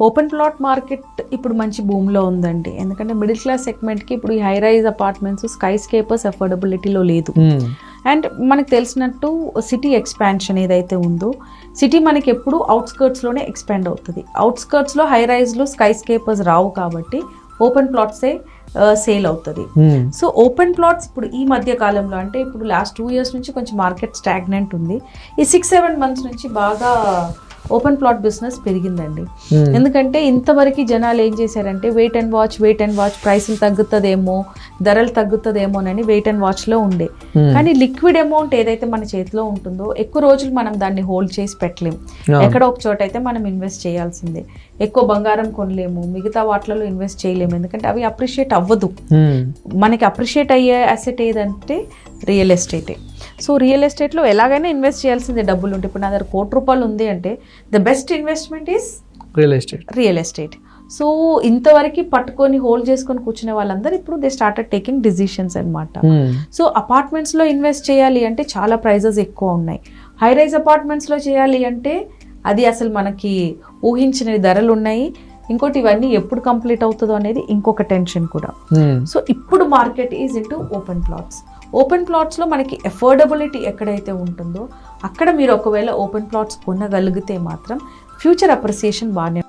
Open plot market ఇప్పుడు మంచి భూమిలో ఉందండి, ఎందుకంటే మిడిల్ క్లాస్ సెగ్మెంట్కి ఇప్పుడు ఈ high rise apartments, sky scrapers అఫోర్డబిలిటీలో లేదు. అండ్ మనకు తెలిసినట్టు సిటీ ఎక్స్పాన్షన్ ఏదైతే ఉందో, సిటీ మనకి ఎప్పుడు అవుట్స్కర్ట్స్లోనే ఎక్స్పాండ్ అవుతుంది. అవుట్స్కర్ట్స్లో హై రైజ్లో స్కై స్కేపర్స్ రావు కాబట్టి ఓపెన్ ప్లాట్సే సేల్ అవుతుంది. సో ఓపెన్ ప్లాట్స్ ఇప్పుడు ఈ మధ్య కాలంలో, అంటే ఇప్పుడు లాస్ట్ 2 years నుంచి కొంచెం మార్కెట్ స్టాగ్నెంట్ ఉంది. ఈ 6-7 months నుంచి బాగా ఓపెన్ ప్లాట్ బిజినెస్ పెరిగిందండి. ఎందుకంటే ఇంతవరకు జనాలు ఏం చేశారంటే వెయిట్ అండ్ వాచ్, ప్రైసులు తగ్గుతుందేమో, ధరలు తగ్గుతుందేమోనని వెయిట్ అండ్ వాచ్లో ఉండే. కానీ లిక్విడ్ అమౌంట్ ఏదైతే మన చేతిలో ఉంటుందో ఎక్కువ రోజులు మనం దాన్ని హోల్డ్ చేసి పెట్టలేము. ఎక్కడో ఒక చోట అయితే మనం ఇన్వెస్ట్ చేయాల్సిందే. ఎక్కువ బంగారం కొనలేము, మిగతా వాటిలలో ఇన్వెస్ట్ చేయలేము, ఎందుకంటే అవి అప్రిషియేట్ అవ్వదు. మనకి అప్రిషియేట్ అయ్యే అసెట్ ఏదంటే రియల్ ఎస్టేటే. సో రియల్ ఎస్టేట్లో ఎలాగైనా ఇన్వెస్ట్ చేయాల్సిందే డబ్బులు ఉంటే. ఇప్పుడు నా దగ్గర ₹1,00,00,000 ఉంది అంటే the best investment is real estate. So ఇంతవరకు పట్టుకొని హోల్డ్ చేసుకొని కూర్చునే వాళ్ళందరూ ఇప్పుడు దే స్టార్టెడ్ టేకింగ్ డిసిషన్స్ అనమాట. సో అపార్ట్మెంట్స్లో ఇన్వెస్ట్ చేయాలి అంటే చాలా ప్రైజెస్ ఎక్కువ ఉన్నాయి. హై రైజ్ అపార్ట్మెంట్స్లో చేయాలి అంటే అది అసలు మనకి ఊహించిన ధరలు ఉన్నాయి. ఇంకోటి ఇవన్నీ ఎప్పుడు కంప్లీట్ అవుతుందో అనేది ఇంకొక టెన్షన్ కూడా. సో ఇప్పుడు market is into open plots. Open ప్లాట్స్లో మనకి అఫోర్డబిలిటీ ఎక్కడైతే ఉంటుందో అక్కడ మీరు ఒకవేళ ఓపెన్ ప్లాట్స్ కొనగలిగితే మాత్రం ఫ్యూచర్ అప్రిసియేషన్ బాగానే